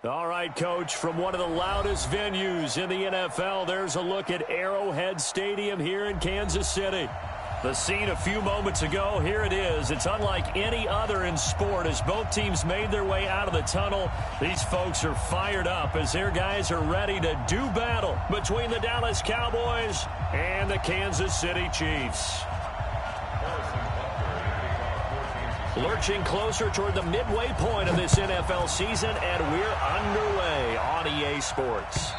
All right, Coach, from one of the loudest venues in the NFL, there's a look at Arrowhead Stadium here in Kansas City. The scene a few moments ago, here it is. It's unlike any other in sport as both teams made their way out of the tunnel. These folks are fired up as their guys are ready to do battle between the Dallas Cowboys and the Kansas City Chiefs. Lurching closer toward the midway point of this NFL season, and we're underway on EA Sports.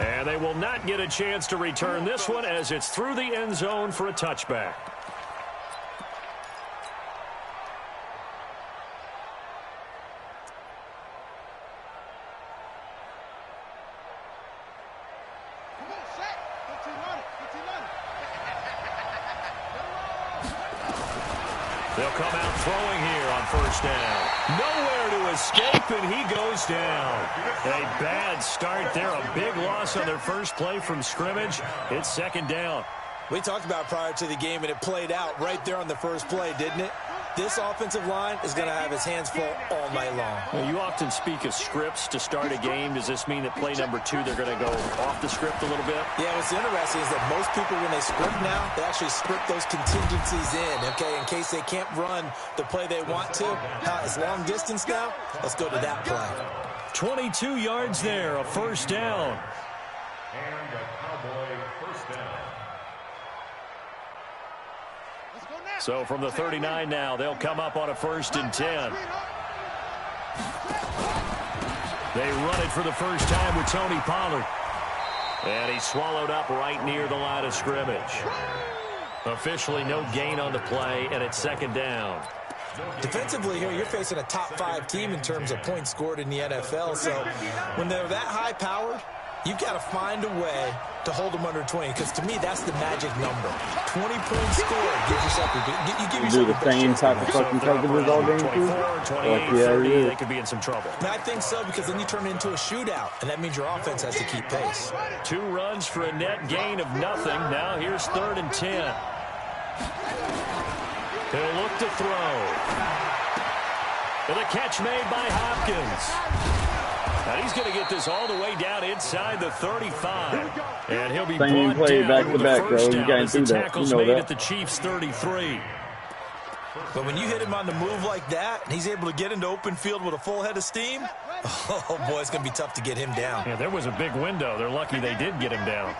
And they will not get a chance to return this one as it's through the end zone for a touchback. They'll come out throwing here on first down. Nowhere to escape, and he goes down. A bad start there. A big loss on their first play from scrimmage. It's second down. We talked about prior to the game, and it played out right there on the first play, didn't it? This offensive line is going to have his hands full all night long. Well, you often speak of scripts to start a game. Does this mean that play number 2, they're going to go off the script a little bit? Yeah, what's interesting is that most people, when they script now, they actually script those contingencies in, okay, in case they can't run the play they want to. It's long distance now. Let's go to that play. 22 yards there, a first down. And a Cowboy first down. So from the 39 now, they'll come up on a 1st and 10. They run it for the first time with Tony Pollard. And he's swallowed up right near the line of scrimmage. Officially no gain on the play, and it's second down. Defensively here, you're facing a top 5 team in terms of points scored in the NFL. So when they're that high-powered, you've got to find a way to hold them under 20, because to me, that's the magic number. 20 points scored gives yourself you do the same type of fucking coverages all game, too? 28, 30, they could be in some trouble. And I think so, because then you turn it into a shootout, and that means your offense has to keep pace. 2 runs for a net gain of nothing. Now here's 3rd and 10. He'll look to throw. And the catch made by Hopkins. And he's going to get this all the way down inside the 35. And he'll be same brought play down back to with the back, first bro. You down can't as the do that. tackle's You know made that. at the Chiefs' 33. But when you hit him on the move like that, and he's able to get into open field with a full head of steam, oh, boy, it's going to be tough to get him down. Yeah, there was a big window. They're lucky they did get him down.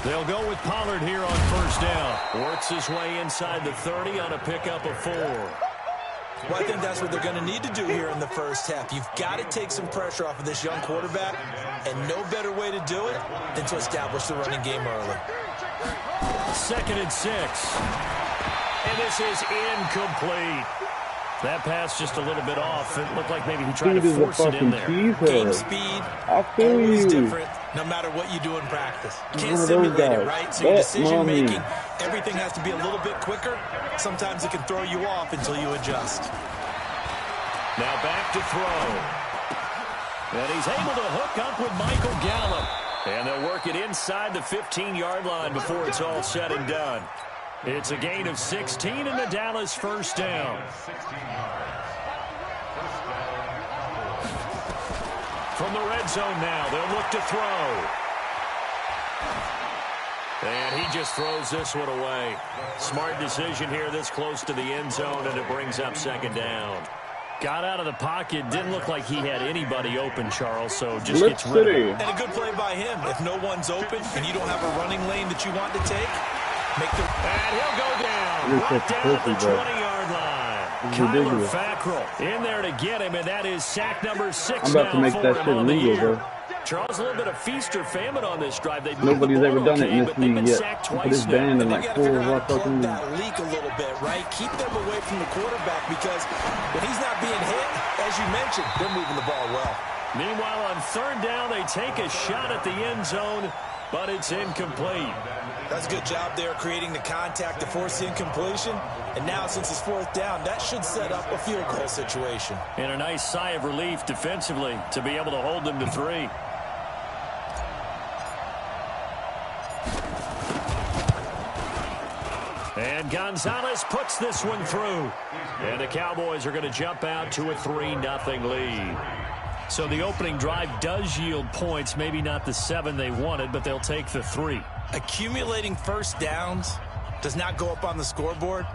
They'll go with Pollard here on first down. Works his way inside the 30 on a pickup of 4. Well, I think that's what they're going to need to do here in the first half. You've got to take some pressure off of this young quarterback, and no better way to do it than to establish the running game early. 2nd and 6. And this is incomplete. That pass just a little bit off. It looked like maybe he tried to force it in there. Game speed, always different, no matter what you do in practice. You can't simulate it, right? So your decision-making, everything has to be a little bit quicker. Sometimes it can throw you off until you adjust. Now back to throw. And he's able to hook up with Michael Gallup. And they'll work it inside the 15-yard line before it's all said and done. It's a gain of 16 and the Dallas first down. From the red zone now, they'll look to throw. And he just throws this one away. Smart decision here this close to the end zone, and it brings up second down. Got out of the pocket. Didn't look like he had anybody open, Charles, so just gets rid of it. And a good play by him. If no one's open and you don't have a running lane that you want to take, and he'll go down. Right down at the 20-yard line. Kyler Fackrell in there to get him, and that is sack number 6 I'm about to make that shit illegal, bro. Charles, a little bit of feast or famine on this drive. Nobody's ever done it in this league yet. Put this band in like 4 fucking leagues. That leak a little bit, right? Keep them away from the quarterback, because when he's not being hit, as you mentioned, they're moving the ball well. Meanwhile, on 3rd down, they take a shot at the end zone, but it's incomplete. That's a good job there, creating the contact to force the incompletion. And now, since it's 4th down, that should set up a field goal situation. And a nice sigh of relief defensively to be able to hold them to 3. And And Gonzalez puts this one through. And the Cowboys are going to jump out to a 3-0 lead. So the opening drive does yield points, maybe not the 7 they wanted, but they'll take the 3. Accumulating first downs does not go up on the scoreboard,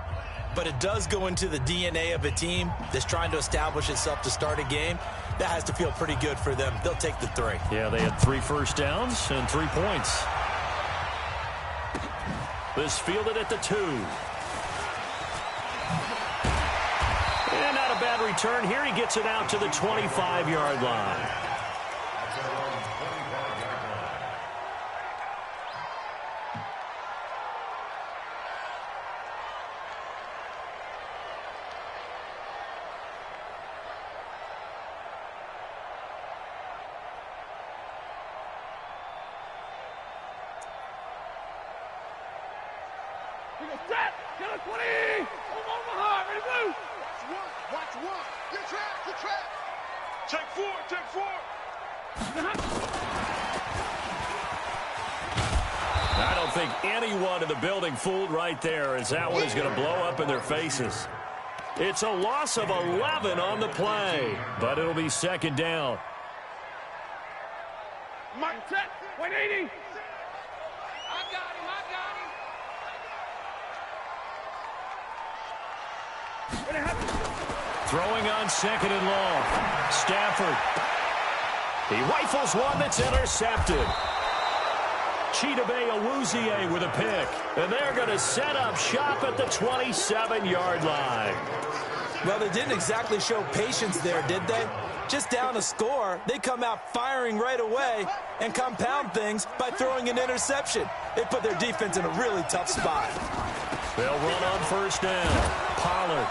but it does go into the DNA of a team that's trying to establish itself to start a game. That has to feel pretty good for them. They'll take the 3. Yeah, they had 3 first downs and 3 points. This fielded at the 2. And not a bad return here. He gets it out to the 25-yard line. Set! Get a 20! Over hard, ready to move! Watch one! Get track! Take 4! I don't think anyone in the building fooled right there, as that one is going to blow up in their faces. It's a loss of 11 on the play, but it'll be second down. Mark set! 180! I got him! Throwing on second and long. Stafford. He rifles one that's intercepted. Chidobe Awuzie with a pick. And they're going to set up shop at the 27-yard line. Well, they didn't exactly show patience there, did they? Just down a score, they come out firing right away and compound things by throwing an interception. They put their defense in a really tough spot. They'll run on first down. Pollard.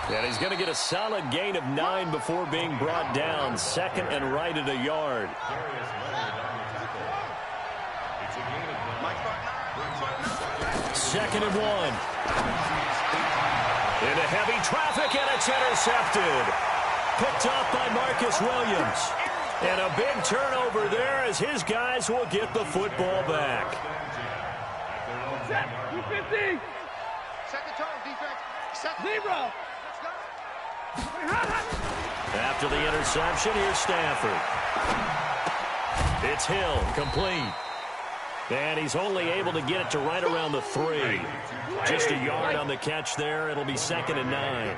And he's going to get a solid gain of 9 before being brought down. Second and right at a yard. Second and 1. Into heavy traffic, and it's intercepted. Picked off by Marcus Williams. And a big turnover there as his guys will get the football back. Set! 250! Set the tone, defense. Set zero. After the interception, here's Stafford. It's Hill, complete. And he's only able to get it to right around the 3. Just a yard on the catch there. It'll be second and 9.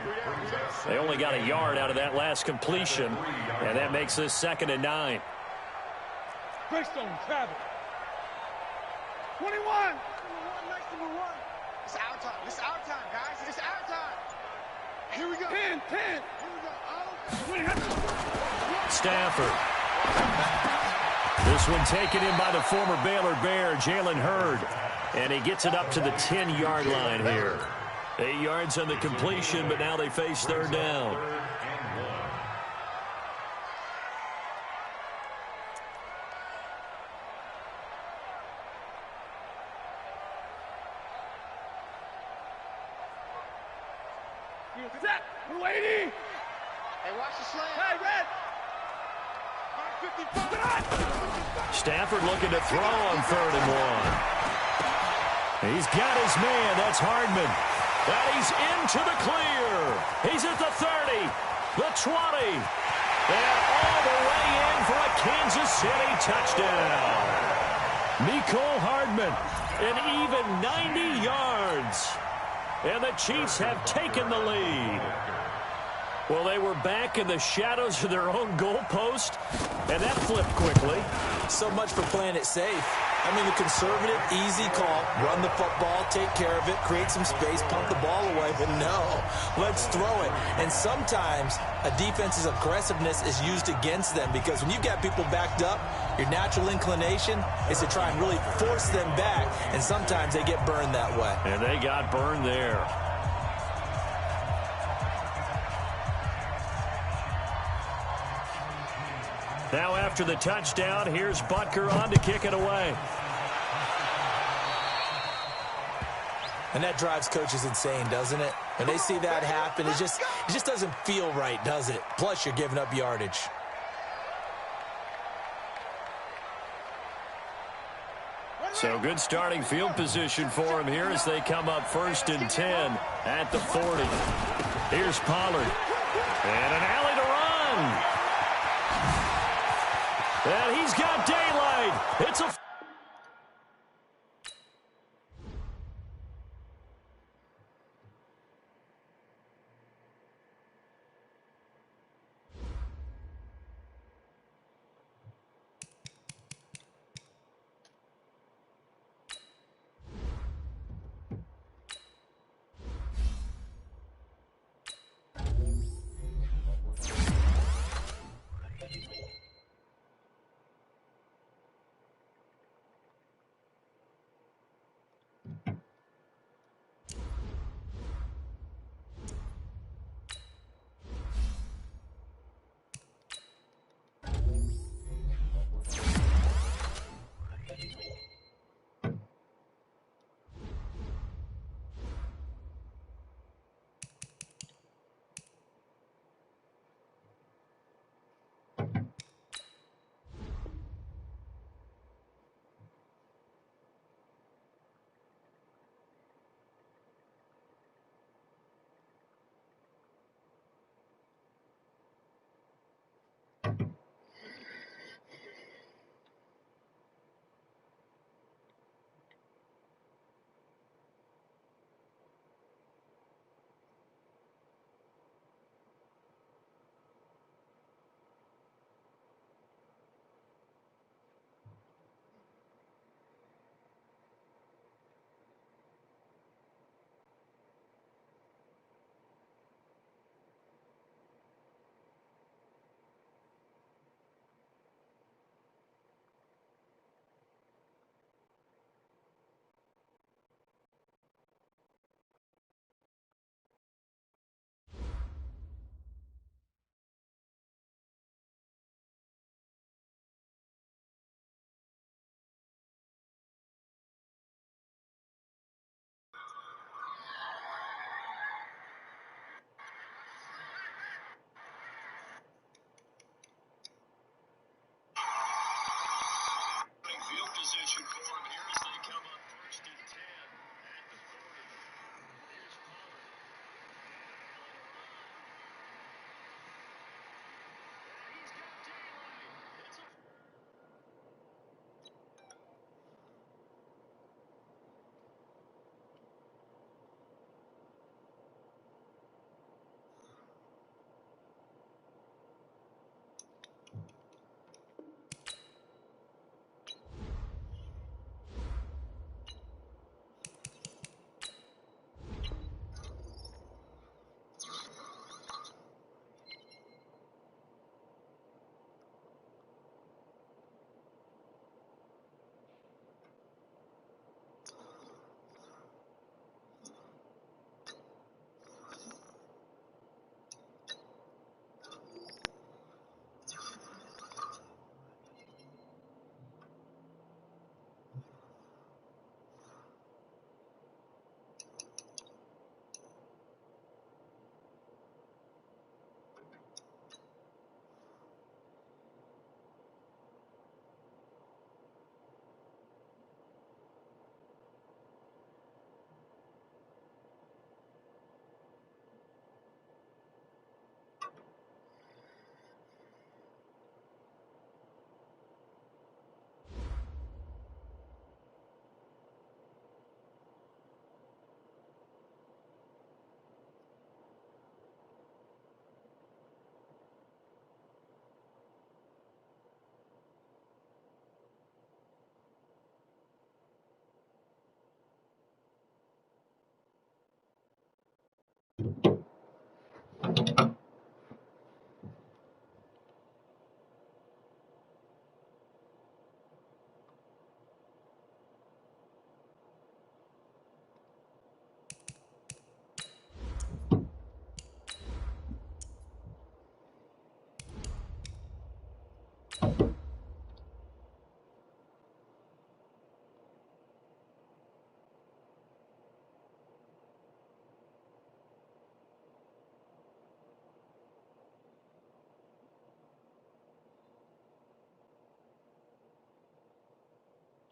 They only got a yard out of that last completion, and that makes this second and 9. Greystone, Travis. 21. It's our time. It's our time, guys. It's our time. Here we go. 10. Here we go. Stafford. This one taken in by the former Baylor Bear, Jalen Hurd. And he gets it up to the 10-yard line here. 8 yards on the completion, but now they face third down. Set. 280. Hey, watch the slant. Hey, Red. 55. Stafford looking to throw on third and 1. He's got his man. That's Hardman. And he's into the clear. He's at the 30, the 20, and all the way in for a Kansas City touchdown. Mecole Hardman, an even 90 yards. And the Chiefs have taken the lead. Well, they were back in the shadows of their own goalpost, and that flipped quickly. So much for playing it safe. I mean, the conservative, easy call, run the football, take care of it, create some space, pump the ball away. But no, let's throw it. And sometimes a defense's aggressiveness is used against them because when you've got people backed up, your natural inclination is to try and really force them back, and sometimes they get burned that way. And they got burned there. Now after the touchdown, here's Butker on to kick it away. And that drives coaches insane, doesn't it? When they see that happen, it just doesn't feel right, does it? Plus, you're giving up yardage. So good starting field position for him here as they come up 1st and 10 at the 40. Here's Pollard. And an alley to run. And he's got daylight. It's a...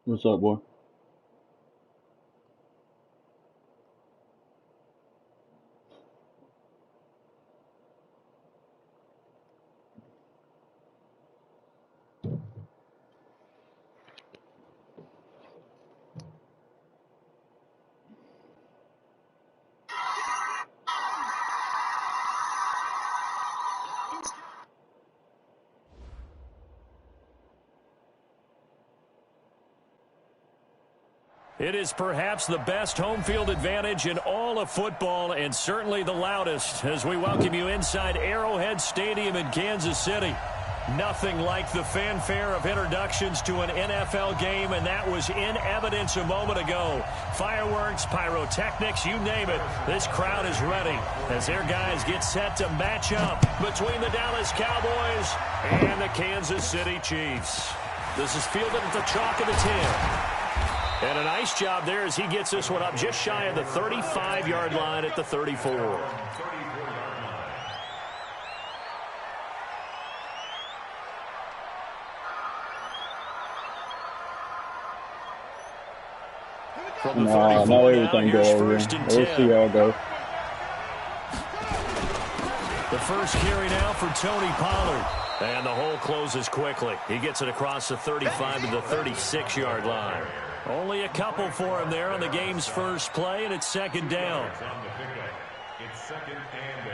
What's up, boy? It is perhaps the best home field advantage in all of football, and certainly the loudest, as we welcome you inside Arrowhead Stadium in Kansas City. Nothing like the fanfare of introductions to an NFL game, and that was in evidence a moment ago. Fireworks, pyrotechnics, you name it. This crowd is ready as their guys get set to match up between the Dallas Cowboys and the Kansas City Chiefs. This is fielded at the chalk of the 10. And a nice job there as he gets this one up just shy of the 35-yard line at the 34. From the 34 not everything go over here. We'll see how it goes. The first carry now for Tony Pollard. And the hole closes quickly. He gets it across the 35 to the 36-yard line. Only a couple for him there on the game's first play, and it's second down. It's second and 8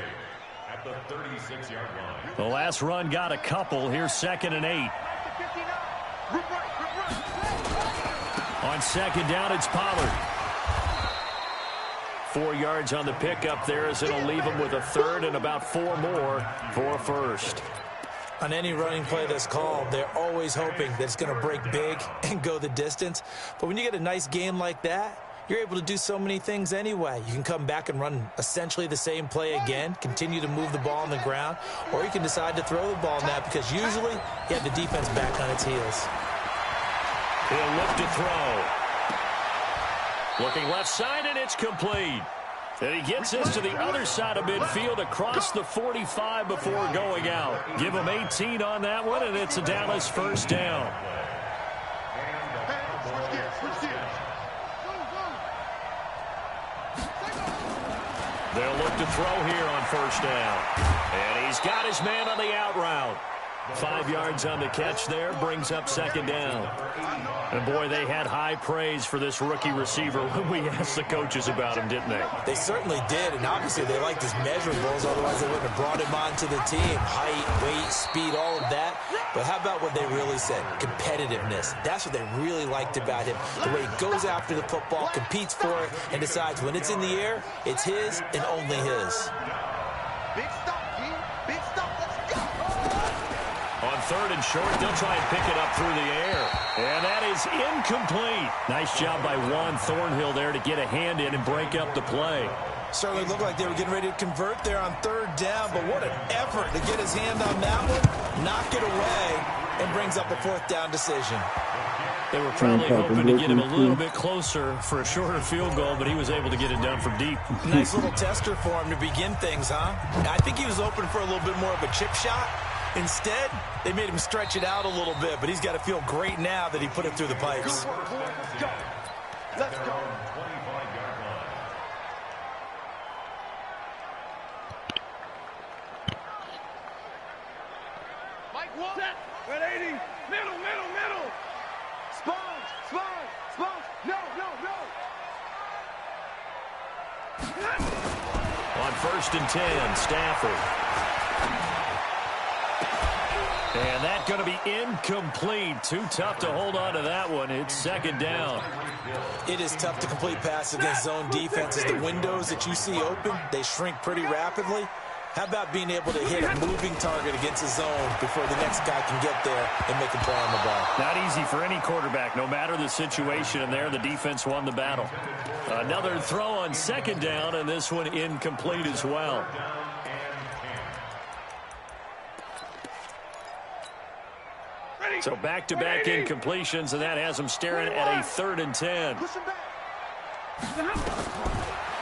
at the 36-yard line. The last run got a couple. Here's second and 8. On second down, it's Pollard. 4 yards on the pickup there as it'll leave him with a third and about 4 more for a first. On any running play that's called, they're always hoping that it's going to break big and go the distance. But when you get a nice game like that, you're able to do so many things anyway. You can come back and run essentially the same play again, continue to move the ball on the ground, or you can decide to throw the ball now because usually you have the defense back on its heels. He'll look to throw. Looking left side, and it's complete. And he gets this to the other side of midfield across the 45 before going out. Give him 18 on that one, and it's a Dallas first down. They'll look to throw here on first down. And he's got his man on the out route. 5 yards on the catch there, brings up second down. And boy, they had high praise for this rookie receiver when we asked the coaches about him, didn't they? They certainly did, and obviously they liked his measurables, otherwise they wouldn't have brought him onto the team. Height, weight, speed, all of that. But how about what they really said? Competitiveness. That's what they really liked about him. The way he goes after the football, competes for it, and decides when it's in the air, it's his and only his. Big stop, G. Big stop. Let's go. On third and short, they'll try and pick it up through the air. And that is incomplete. Nice job by Juan Thornhill there to get a hand in and break up the play. Certainly looked like they were getting ready to convert there on third down, but what an effort to get his hand on that one, knock it away, and brings up a fourth down decision. They were probably hoping to get him a little bit closer for a shorter field goal, but he was able to get it done from deep. Nice little tester for him to begin things, huh? I think he was open for a little bit more of a chip shot. Instead, they made him stretch it out a little bit, but he's got to feel great now that he put it through the pipes. Let's go. Let's go. Mike, what? Red 80. Middle, middle, middle. Sponge, sponge, sponge. No, no, no. On first and 10, Stafford. And that's going to be incomplete. Too tough to hold on to that one. It's second down. It is tough to complete passes against zone defenses. The windows that you see open, they shrink pretty rapidly. How about being able to hit a moving target against a zone before the next guy can get there and make a play on the ball? Not easy for any quarterback, no matter the situation. And there, the defense won the battle. Another throw on second down, and this one incomplete as well. So back-to-back incompletions, and that has them staring at a third and 10.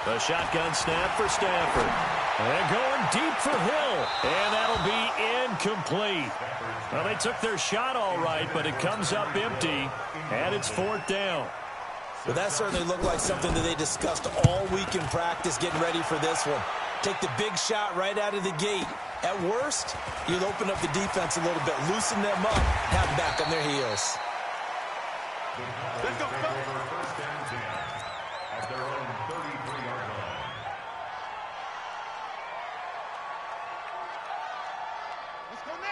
The shotgun snap for Stafford. And going deep for Hill. And that'll be incomplete. Well, they took their shot all right, but it comes up empty, and it's fourth down. Well, that certainly looked like something that they discussed all week in practice, getting ready for this one. Take the big shot right out of the gate. At worst, you'll open up the defense a little bit, loosen them up, have them back on their heels. Let's go. First and 10 at their own 33-yard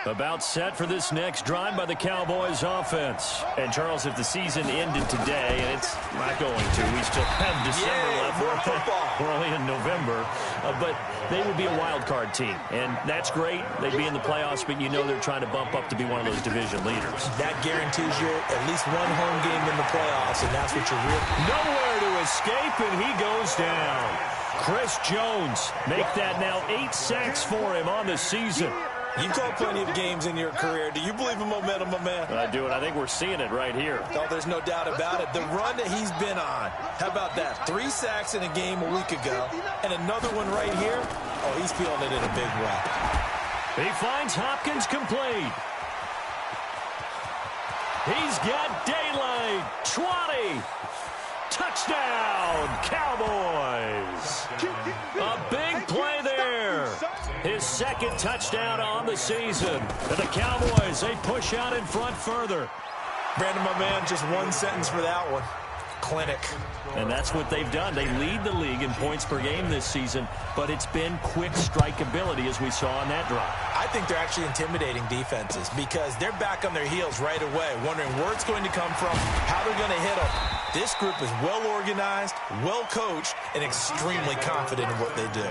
line. About set for this next drive by the Cowboys offense. And, Charles, if the season ended today, and it's not going to, we still have December left. We're only in November. But they would be a wild card team. And that's great. They'd be in the playoffs, but you know they're trying to bump up to be one of those division leaders. That guarantees you at least one home game in the playoffs, and that's what you're really... Nowhere to escape, and he goes down. Chris Jones make that now 8 sacks for him on the season. You've called plenty of games in your career. Do you believe in momentum, my man? I do, and I think we're seeing it right here. Oh, there's no doubt about it. The run that he's been on. How about that? 3 sacks in a game a week ago, and another one right here. Oh, he's feeling it in a big way. He finds Hopkins complete. He's got daylight. 20. Touchdown, Cowboys. A big play there. His second touchdown on the season. And the Cowboys, they push out in front further. Brandon, my man, just one sentence for that one. Clinic. And that's what they've done. They lead the league in points per game this season, but it's been quick strike ability as we saw on that drive. I think they're actually intimidating defenses because they're back on their heels right away, wondering where it's going to come from, how they're going to hit them. This group is well organized, well coached, and extremely confident in what they do.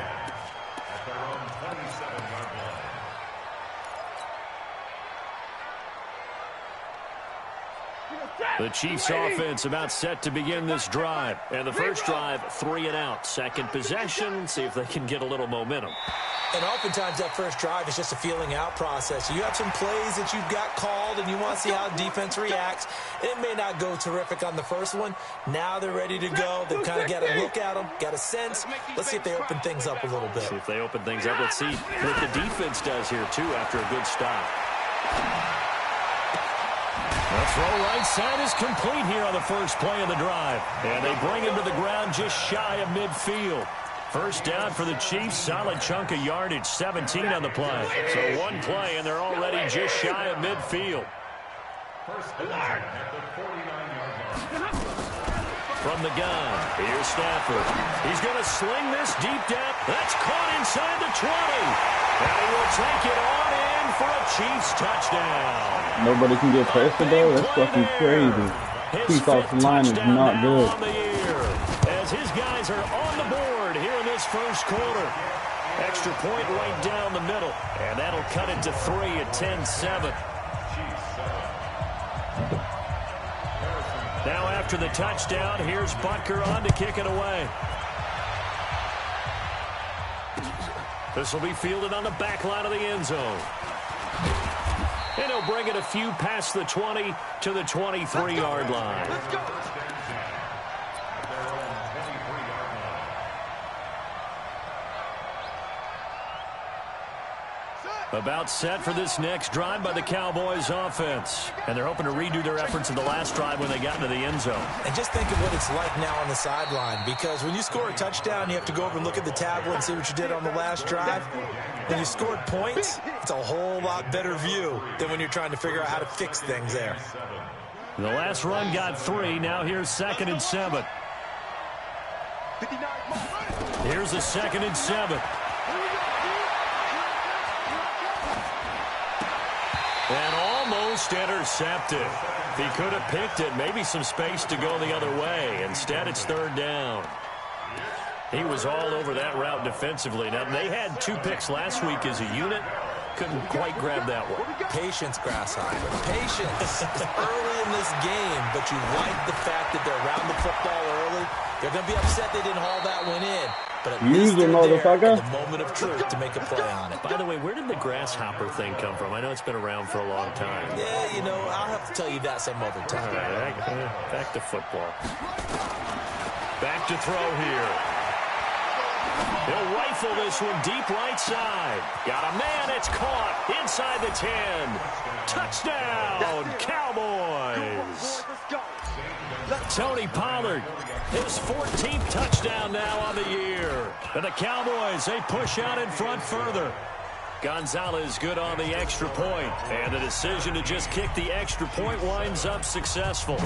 The Chiefs offense about set to begin this drive. And the first drive, 3 and out. Second possession, see if they can get a little momentum. And oftentimes that first drive is just a feeling out process. You have some plays that you've got called and you want to see how defense reacts. It may not go terrific on the first one. Now they're ready to go. They've kind of got a look at them, got a sense. Let's see if they open things up a little bit. See if they open things up. Let's see what the defense does here, too, after a good stop. The throw right side is complete here on the first play of the drive. And they bring him to the ground just shy of midfield. First down for the Chiefs. Solid chunk of yardage, 17 on the play. So one play, and they're already just shy of midfield. First down at the 49-yard line. From the gun, here's Stafford. He's going to sling this deep down. That's caught inside the 20. And he will take it on in for a Chiefs touchdown. Nobody can get past it, though. That's fucking crazy. Chiefs offensive line is not good. As his guys are on the board here in this first quarter. Extra point right down the middle. And that'll cut it to 3 at 10-7. Now after the touchdown, here's Butker on to kick it away. This will be fielded on the back line of the end zone. And he'll bring it a few past the 20 to the 23-yard line. Let's go. About set for this next drive by the Cowboys offense. And they're hoping to redo their efforts in the last drive when they got into the end zone. And just think of what it's like now on the sideline, because when you score a touchdown, you have to go over and look at the tablet and see what you did on the last drive. When you scored points, it's a whole lot better view than when you're trying to figure out how to fix things there. The last run got 3. Now here's 2nd and 7. Here's a 2nd and 7. And almost intercepted. He could have picked it. Maybe some space to go the other way. Instead, it's 3rd down. He was all over that route defensively. Now, they had 2 picks last week as a unit. Couldn't quite grab that one. Patience, Grasshopper. Patience. It's early in this game, but you like the fact that they're around the football early. They're going to be upset they didn't haul that one in. But at least they're there at the moment of truth to make a play on it. By the way, where did the grasshopper thing come from? I know it's been around for a long time. Yeah, you know, I'll have to tell you that some other time. All right, back to football. Back to throw here. He'll rifle this one deep right side. Got a man, it's caught inside the 10. Touchdown, Cowboys. Tony Pollard, his 14th touchdown now on the year. And the Cowboys, they push out in front further. Gonzalez good on the extra point. And the decision to just kick the extra point winds up successful.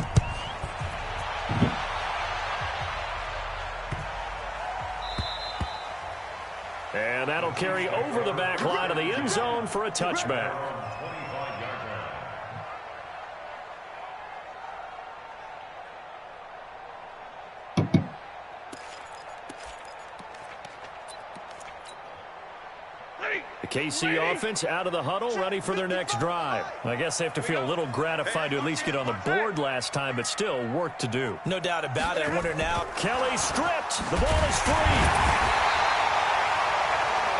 And that'll carry over the back line of the end zone for a touchback. KC offense out of the huddle, ready for their next drive. I guess they have to feel a little gratified to at least get on the board last time, but still work to do. No doubt about it. I wonder now. Kelly stripped. The ball is free.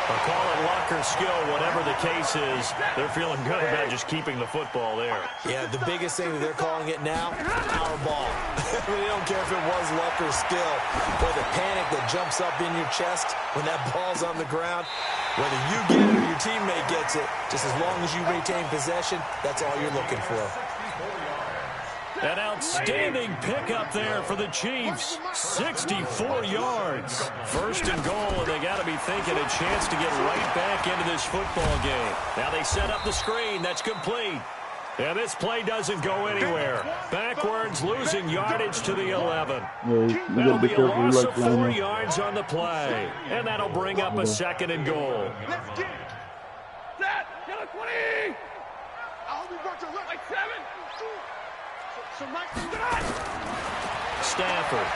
I'll call it luck or skill, whatever the case is. They're feeling good about just keeping the football there. Yeah, the biggest thing that they're calling it now, our ball. They don't care if it was luck or skill. Or the panic that jumps up in your chest when that ball's on the ground. Whether you get it or your teammate gets it, just as long as you retain possession, that's all you're looking for. An outstanding pickup there for the Chiefs. 64 yards. First and goal, and they got to be thinking a chance to get right back into this football game. Now they set up the screen. That's complete. And this play doesn't go anywhere. Backwards, losing yardage to the 11. That'll be a loss of 4 yards on the play. And that'll bring up a second and goal. Let's get it. Set. Get a 20. I hope we brought your left. Like 7. So Mike, Stafford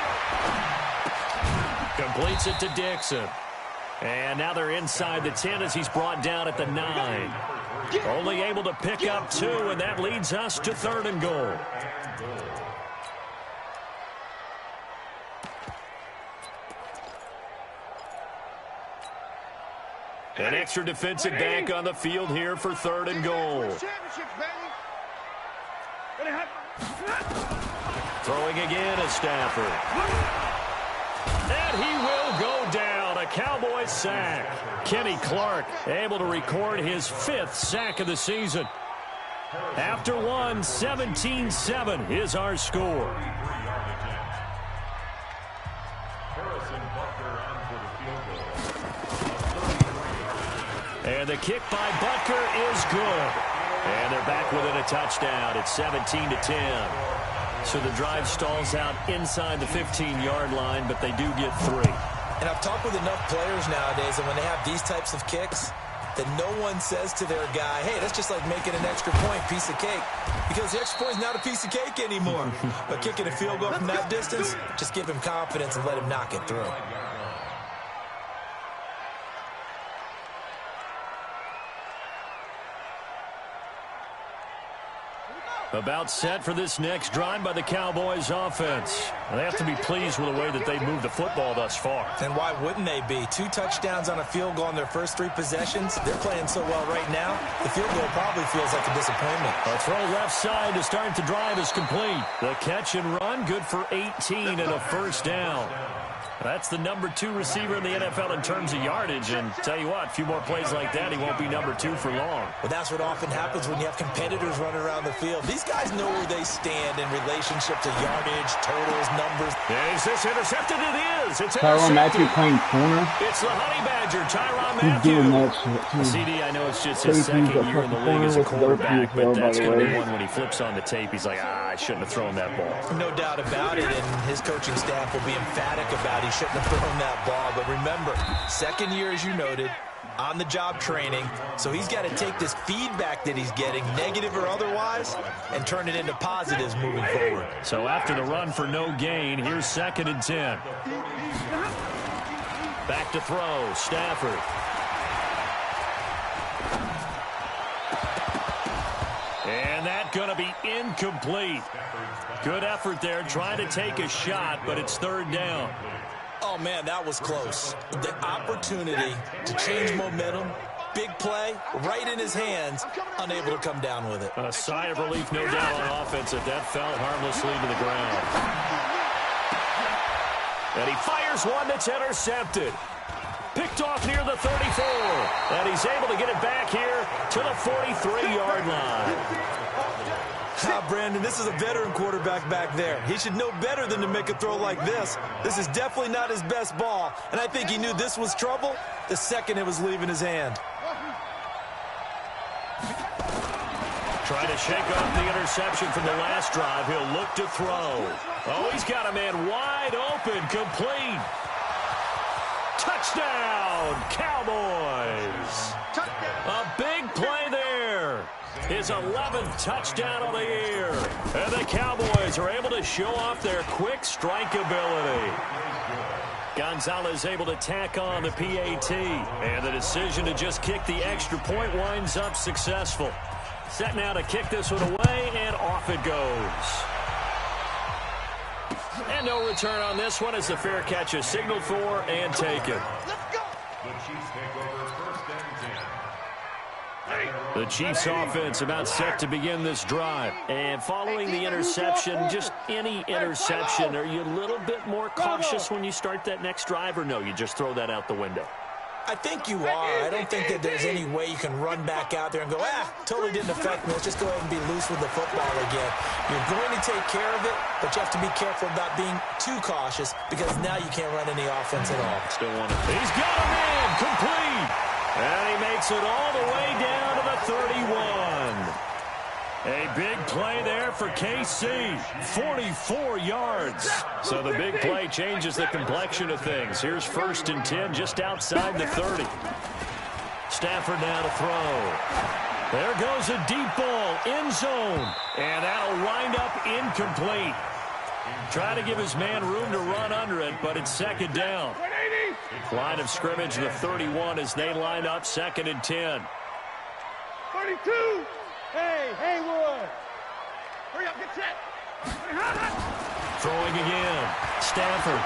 completes it to Dixon. And now they're inside the 10 as he's brought down at the 9. Only able to pick up 2, and that leads us to 3rd and goal. An extra defensive back on the field here for 3rd and goal. Throwing again is Stafford. And he will go down. A Cowboys sack. Kenny Clark able to record his 5th sack of the season. After one, 17-7 is our score. And the kick by Butker is good. And they're back within a touchdown. It's 17-10. So the drive stalls out inside the 15-yard line, but they do get 3. And I've talked with enough players nowadays that when they have these types of kicks, that no one says to their guy, hey, that's just like making an extra point, piece of cake. Because the extra point is not a piece of cake anymore. But kicking a field goal from that distance, just give him confidence and let him knock it through. About set for this next drive by the Cowboys offense. They have to be pleased with the way that they've moved the football thus far. And why wouldn't they be? 2 touchdowns on a field goal in their first 3 possessions. They're playing so well right now, the field goal probably feels like a disappointment. A throw left side to start the drive is complete. The catch and run, good for 18 and a first down. That's the number 2 receiver in the NFL in terms of yardage. And tell you what, a few more plays like that, he won't be number 2 for long. Well, that's what often happens when you have competitors running around the field. These guys know where they stand in relationship to yardage, totals, numbers. Is this intercepted? It is. It's Tyrann Mathieu intercepted. playing corner. It's the Honey Badger, Tyrann He's doing Mathieu. that shit. CD, I know it's just his Safety's second a year in the fucking league as a corner with quarterback, the but that's by going the to be way. one when he flips on the tape. He's like, I shouldn't have thrown that ball. No doubt about it, and his coaching staff will be emphatic about he shouldn't have thrown that ball. But remember, second year, as you noted, on-the-job training, so he's got to take this feedback that he's getting, negative or otherwise, and turn it into positives moving forward. So after the run for no gain, here's 2nd and 10. Back to throw, Stafford. And that's going to be incomplete. Good effort there, trying to take a shot, but it's 3rd down. Oh, man, that was close. The opportunity to change momentum, big play, right in his hands, unable to come down with it. A sigh of relief, no doubt, on offense, that fell harmlessly to the ground. And he fires one that's intercepted. Picked off near the 34. And he's able to get it back here to the 43-yard line. Brandon, this is a veteran quarterback back there. He should know better than to make a throw like this. This is definitely not his best ball, and I think he knew this was trouble the second it was leaving his hand. Trying to shake off the interception from the last drive. He'll look to throw. Oh, he's got a man wide open, complete. Touchdown, Cowboys. A big play there. His 11th touchdown of the year. And the Cowboys are able to show off their quick strike ability. Gonzalez able to tack on the PAT. And the decision to just kick the extra point winds up successful. Set now to kick this one away, and off it goes. And no return on this one as the fair catch is signaled for and taken. The Chiefs take over first and 10. The Chiefs offense about set to begin this drive. And following the interception, just any interception, are you a little bit more cautious when you start that next drive, or no, you just throw that out the window? I think you are. I don't think that there's any way you can run back out there and go, totally didn't affect me. Let's just go ahead and be loose with the football again. You're going to take care of it, but you have to be careful about being too cautious because now you can't run any offense at all. Still want it. He's got a man complete. And he makes it all the way down to the 31. A big play there for KC, 44 yards. So the big play changes the complexion of things. Here's first and 10 just outside the 30. Stafford now to throw. There goes a deep ball, end zone, and that'll wind up incomplete. Try to give his man room to run under it, but it's second down. Line of scrimmage, the 31 as they line up second and 10. 32. Hey, Haywood. Hurry up, get set. Throwing again. Stafford.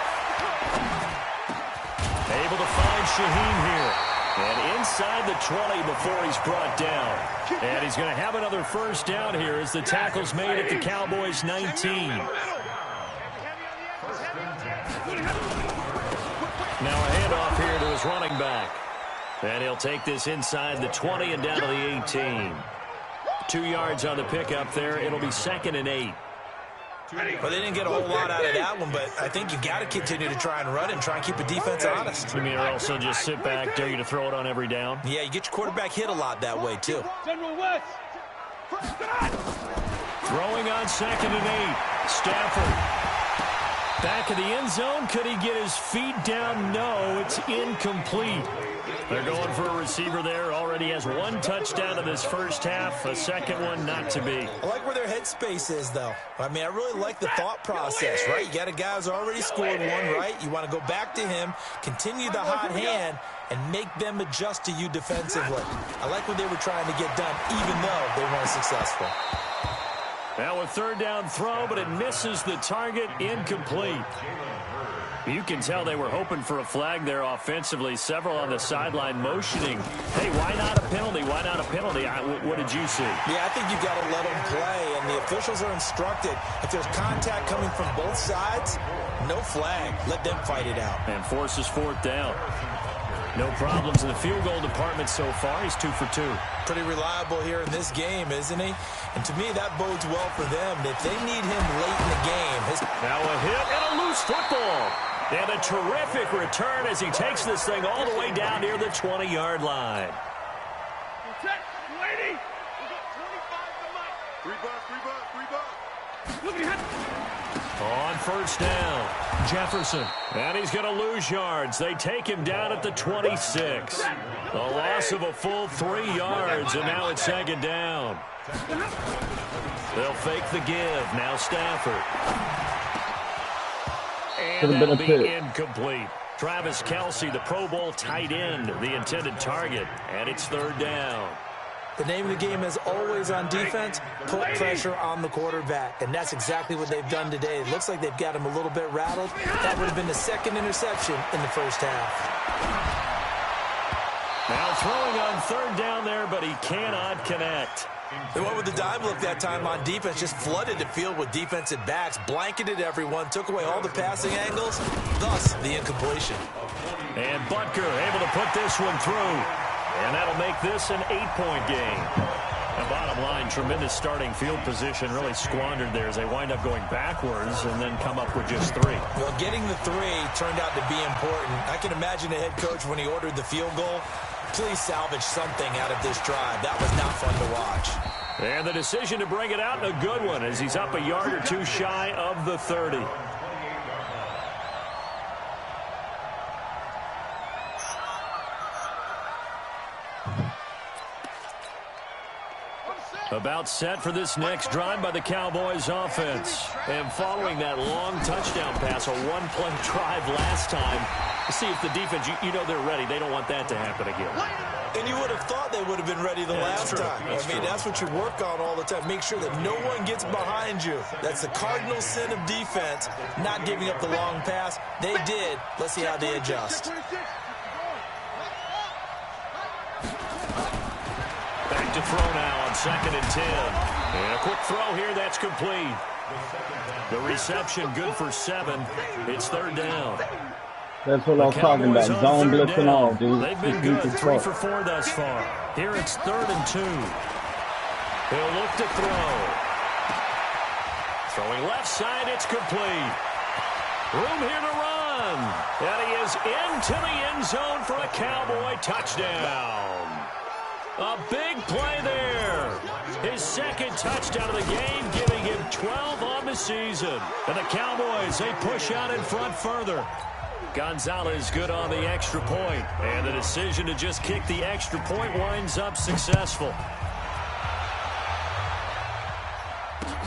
Able to find Shaheen here. And inside the 20 before he's brought down. And he's going to have another first down here as the tackle's made at the Cowboys 19. Now a handoff here to his running back. And he'll take this inside the 20 and down to the 18. 2 yards on the pickup there. It'll be second and 8. Well, they didn't get a whole lot out of that one, but I think you've got to continue to try and run and try and keep the defense honest. You mean also just sit back, dare you to throw it on every down? Yeah, you get your quarterback hit a lot that way, too. General West. Throwing on second and 8. Stafford. Back of the end zone. Could he get his feet down? No, it's incomplete. They're going for a receiver there. Already has one touchdown in this first half. A second one not to be. I like where their headspace is, though. I mean, I really like the thought process, right? You got a guy who's already scored one, right? You want to go back to him, continue the hot hand, and make them adjust to you defensively. I like what they were trying to get done, even though they weren't successful. Now a third down throw, but it misses the target, incomplete. You can tell they were hoping for a flag there offensively. Several on the sideline motioning. Hey, why not a penalty? Why not a penalty? What did you see? Yeah, I think you've got to let them play, and the officials are instructed. If there's contact coming from both sides, no flag. Let them fight it out. And forces fourth down. No problems in the field goal department so far. He's 2 for 2. Pretty reliable here in this game, isn't he? And to me, that bodes well for them. If they need him late in the game. Now a hit and a loose football. And a terrific return as he takes this thing all the way down near the 20-yard line. Lady. We got 25 to Mike. 3 bucks. Look at him. On first down, Jefferson. And he's going to lose yards. They take him down at the 26. A loss of a full 3 yards, and now it's second down. They'll fake the give. Now Stafford. And that'll be incomplete. Travis Kelce, the Pro Bowl tight end, the intended target. And it's third down. The name of the game is always on defense, put pressure on the quarterback. And that's exactly what they've done today. It looks like they've got him a little bit rattled. That would have been the second interception in the first half. Now throwing on third down there, but he cannot connect. They went with the dime look that time on defense, just flooded the field with defensive backs, blanketed everyone, took away all the passing angles, thus the incompletion. And Butker able to put this one through. And that'll make this an 8-point game. The bottom line, tremendous starting field position, really squandered there as they wind up going backwards and then come up with just 3. Well, getting the 3 turned out to be important. I can imagine the head coach when he ordered the field goal. Please salvage something out of this drive. That was not fun to watch. And the decision to bring it out in a good one as he's up a yard or 2 shy of the 30. About set for this next drive by the Cowboys offense. And following that long touchdown pass, a one-play drive last time, see if the defense, you know they're ready. They don't want that to happen again. And you would have thought they would have been ready the last time. That's what you work on all the time. Make sure that no one gets behind you. That's the cardinal sin of defense, not giving up the long pass. They did. Let's see how they adjust. Back to throw now on 2nd and 10. And a quick throw here, that's complete. The reception good for 7. It's 3rd down. That's what I was talking about. Zone blitz and all, dude. They've been good. 3 for 4 thus far. Here it's 3rd and 2. He'll look to throw. Throwing left side, it's complete. Room here to run. And he is into the end zone for a Cowboy touchdown. A big play there. His 2nd touchdown of the game, giving him 12 on the season. And the Cowboys, they push out in front further. Gonzalez good on the extra point. And the decision to just kick the extra point winds up successful.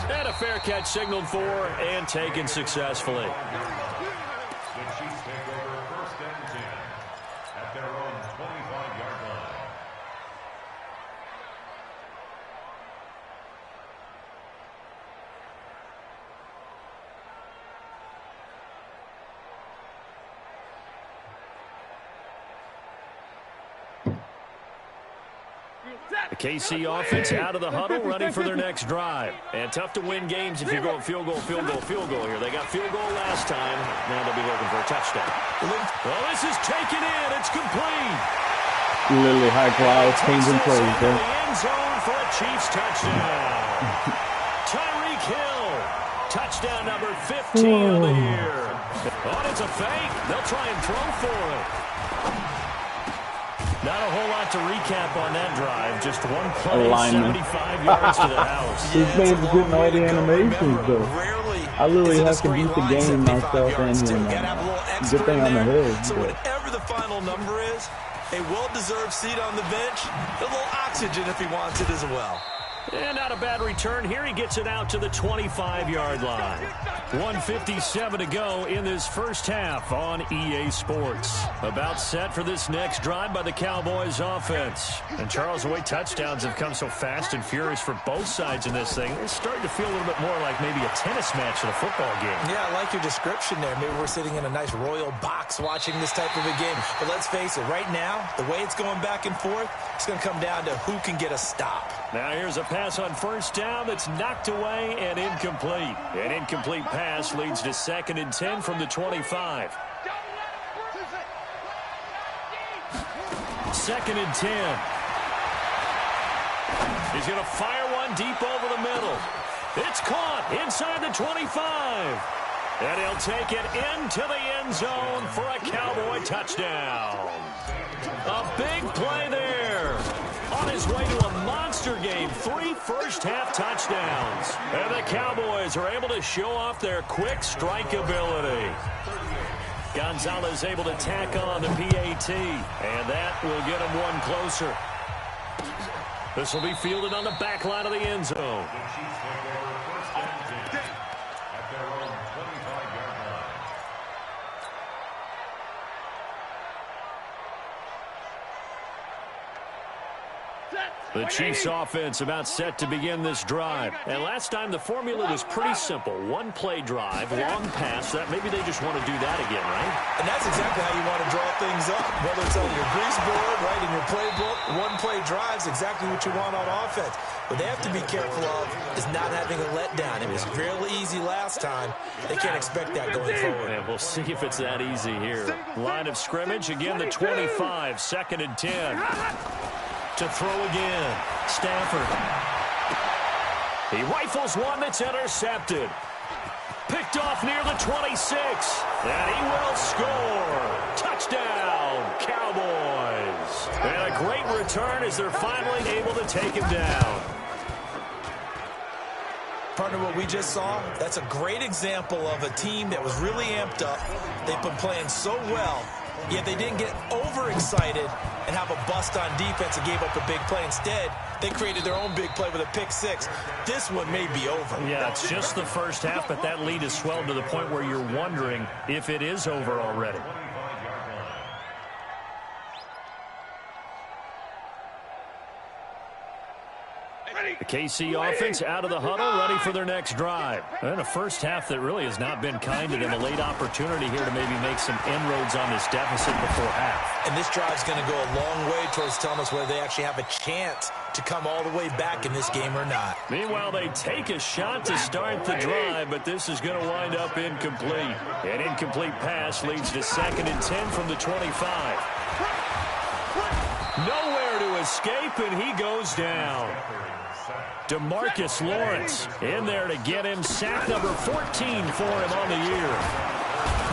And a fair catch signaled for and taken successfully. The Chiefs take over 1st and 10 at their own 25-yard line. The KC offense out of the huddle, running for their next drive. And tough to win games if you're going field goal here. They got field goal last time. Now they'll be looking for a touchdown. Well, this is taken in. It's complete. Literally high clouds, changing plays there. The end zone for a Chiefs touchdown. Tyreek Hill. Touchdown number 15 of the year. Oh, it's a fake. They'll try and throw for it. Not a whole lot to recap on that drive. Just one play, 75 yards to the house. These fans are getting all the animations, though. I literally have to beat the game myself in here. Good thing I'm ahead. So whatever the final number is, a well-deserved seat on the bench, a little oxygen if he wants it as well. And not a bad return here. He gets it out to the 25-yard line. 1:57 to go in this first half on EA Sports. About set for this next drive by the Cowboys offense. And Charles, the way touchdowns have come so fast and furious for both sides in this thing, it's starting to feel a little bit more like maybe a tennis match than a football game. Yeah, I like your description there. Maybe we're sitting in a nice royal box watching this type of a game. But let's face it, right now, the way it's going back and forth, it's going to come down to who can get a stop. Now here's a pass on 1st down that's knocked away and incomplete. An incomplete pass leads to 2nd and 10 from the 25. 2nd and 10. He's going to fire one deep over the middle. It's caught inside the 25. And he'll take it into the end zone for a Cowboy touchdown. A big play there. On his way to a monster game, 3 first-half touchdowns. And the Cowboys are able to show off their quick strike ability. Gonzalez able to tack on the PAT, and that will get him one closer. This will be fielded on the back line of the end zone. The Chiefs offense about set to begin this drive. And last time the formula was pretty simple. One play drive, long pass. That maybe they just want to do that again, right? And that's exactly how you want to draw things up. Whether it's on your grease board, right, in your playbook, one play drive's exactly what you want on offense. What they have to be careful of is not having a letdown. It was real easy last time. They can't expect that going forward. And we'll see if it's that easy here. Line of scrimmage, again the 25, 2nd and 10. To throw again, Stafford. He rifles one that's intercepted. Picked off near the 26. And he will score. Touchdown, Cowboys. And a great return as they're finally able to take him down. Partner, what we just saw, that's a great example of a team that was really amped up. They've been playing so well. Yet they didn't get overexcited and have a bust on defense and gave up a big play. Instead, they created their own big play with a pick six. This one may be over. Yeah, it's just the first half, but that lead has swelled to the point where you're wondering if it is over already. The KC offense out of the huddle, ready for their next drive. And a first half that really has not been kind to them. A late opportunity here to maybe make some inroads on this deficit before half. And this drive's going to go a long way towards telling us whether they actually have a chance to come all the way back in this game or not. Meanwhile, they take a shot to start the drive, but this is going to wind up incomplete. An incomplete pass leads to 2nd and 10 from the 25. Nowhere to escape, and he goes down. DeMarcus Lawrence in there to get him sack number 14 for him on the year.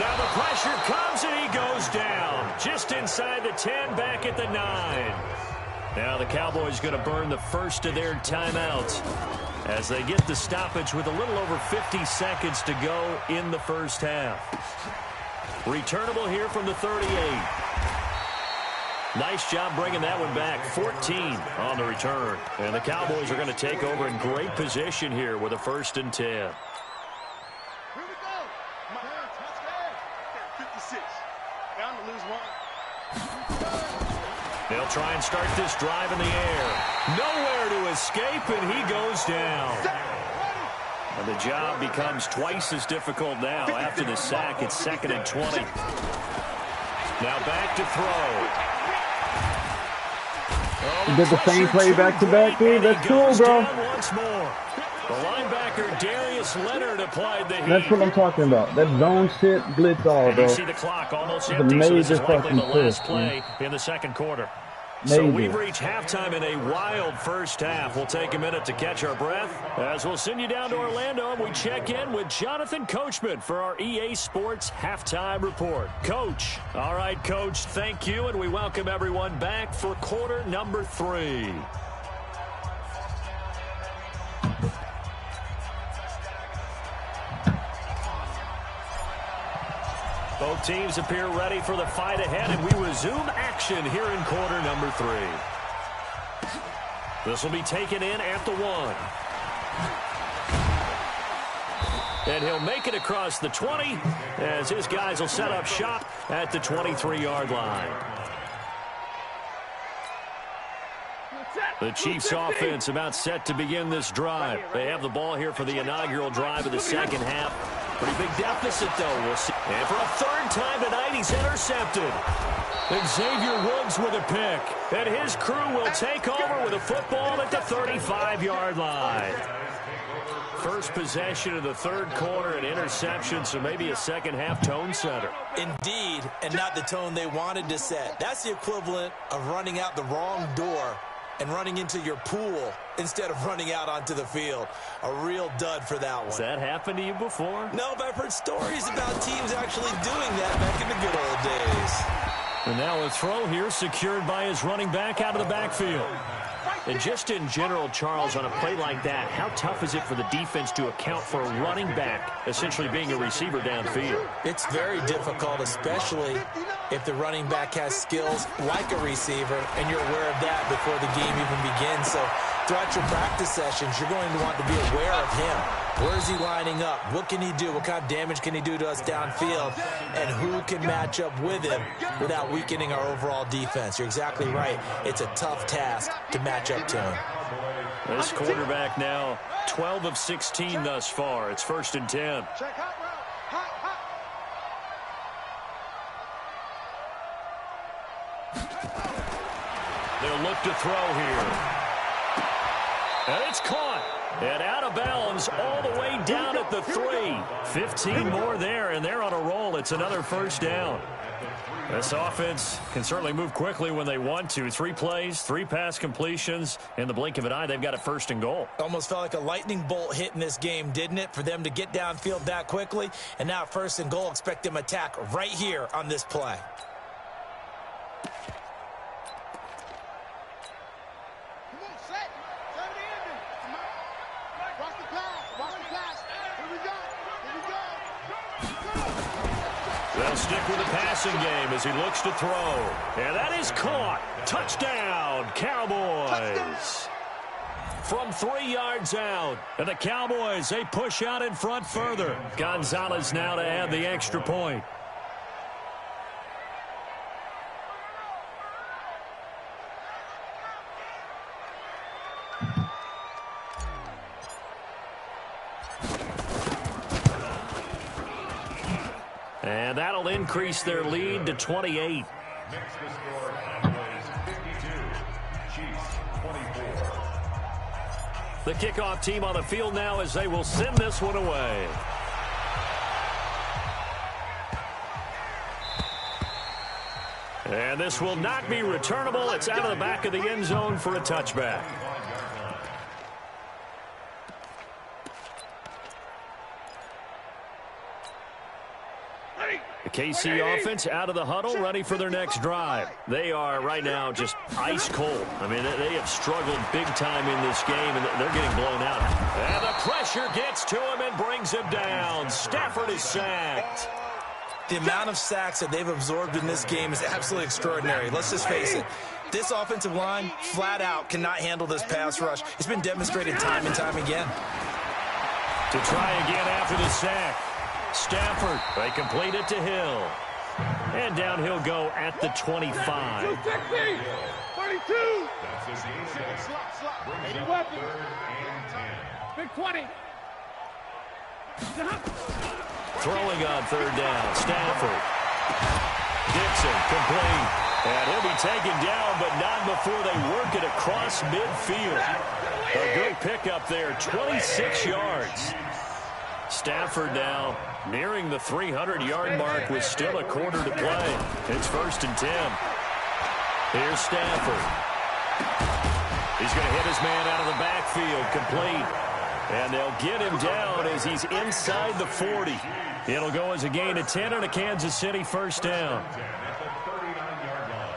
Now the pressure comes and he goes down. Just inside the 10, back at the 9. Now the Cowboys going to burn the first of their timeouts as they get the stoppage with a little over 50 seconds to go in the first half. Returnable here from the 38. Nice job bringing that one back. 14 on the return. And the Cowboys are going to take over in great position here with a 1st and 10. Here we go. 56. Down to lose one. They'll try and start this drive in the air. Nowhere to escape, and he goes down. And the job becomes twice as difficult now. After the sack, it's 2nd and 20. Now back to throw. You did the same play back-to-back, dude. That's cool, bro. Once more. The linebacker Darius Leonard applied the heat. That's what I'm talking about. That zone shit, blitz all, bro. You see the clock almost empty, so this is likely the last play in the 2nd quarter. So we've reached halftime in a wild first half. We'll take a minute to catch our breath as we'll send you down to Orlando and we check in with Jonathan Coachman for our EA Sports Halftime Report. Coach. All right, Coach, thank you, and we welcome everyone back for quarter number 3. Both teams appear ready for the fight ahead, and we resume action here in quarter number 3. This will be taken in at the 1. And he'll make it across the 20 as his guys will set up shop at the 23-yard line. The Chiefs offense about set to begin this drive. They have the ball here for the inaugural drive of the second half. Pretty big deficit, though. We'll see. And for a 3rd time tonight, he's intercepted. Xavier Woods with a pick. And his crew will take over with a football at the 35-yard line. First possession of the 3rd quarter, an interception, so maybe a second-half tone setter. Indeed, and not the tone they wanted to set. That's the equivalent of running out the wrong door and running into your pool instead of running out onto the field. A real dud for that one. Has that happened to you before? No, but I've heard stories about teams actually doing that back in the good old days. And now a throw here secured by his running back out of the backfield. And just in general, Charles, on a play like that, how tough is it for the defense to account for a running back essentially being a receiver downfield? It's very difficult, especially if the running back has skills like a receiver, and you're aware of that before the game even begins. So throughout your practice sessions, you're going to want to be aware of him. Where is he lining up? What can he do? What kind of damage can he do to us downfield? And who can match up with him without weakening our overall defense? You're exactly right. It's a tough task to match up to him. This quarterback now 12 of 16 thus far. It's 1st and 10. Check hot route. Hot. They'll look to throw here. And it's caught. And out of bounds all the way down at the 3. 15 more there, and they're on a roll. It's another 1st down. This offense can certainly move quickly when they want to. 3 plays, 3 pass completions. In the blink of an eye, they've got it 1st and goal. Almost felt like a lightning bolt hit in this game, didn't it? For them to get downfield that quickly. And now 1st and goal, expect them to attack right here on this play. They'll stick with the passing game as he looks to throw. And that is caught. Touchdown, Cowboys. From 3 yards out. And the Cowboys, they push out in front further. Gonzalez now to add the extra point. And that'll increase their lead to 28. Next to score, Cowboys 52, Chiefs 24. The kickoff team on the field now as they will send this one away. And this will not be returnable. It's out of the back of the end zone for a touchback. The KC offense out of the huddle, ready for their next drive. They are right now just ice cold. I mean, they have struggled big time in this game, and they're getting blown out. And the pressure gets to him and brings him down. Stafford is sacked. The amount of sacks that they've absorbed in this game is absolutely extraordinary. Let's just face it. This offensive line, flat out, cannot handle this pass rush. It's been demonstrated time and time again. To try again after the sack. Stafford, they complete it to Hill. And down he'll go at the 25. 32. That's his game. Slot. Brings Any up weapon. 3rd and 10. Big 20. Throwing on 3rd down, Stafford. Dixon, complete. And he'll be taken down, but not before they work it across midfield. A good pickup there, 26 yards. Stafford now nearing the 300-yard mark with still a quarter to play. It's 1st and 10. Here's Stafford. He's going to hit his man out of the backfield, complete. And they'll get him down as he's inside the 40. It'll go as a gain of 10 on a Kansas City 1st down. At the 39-yard line.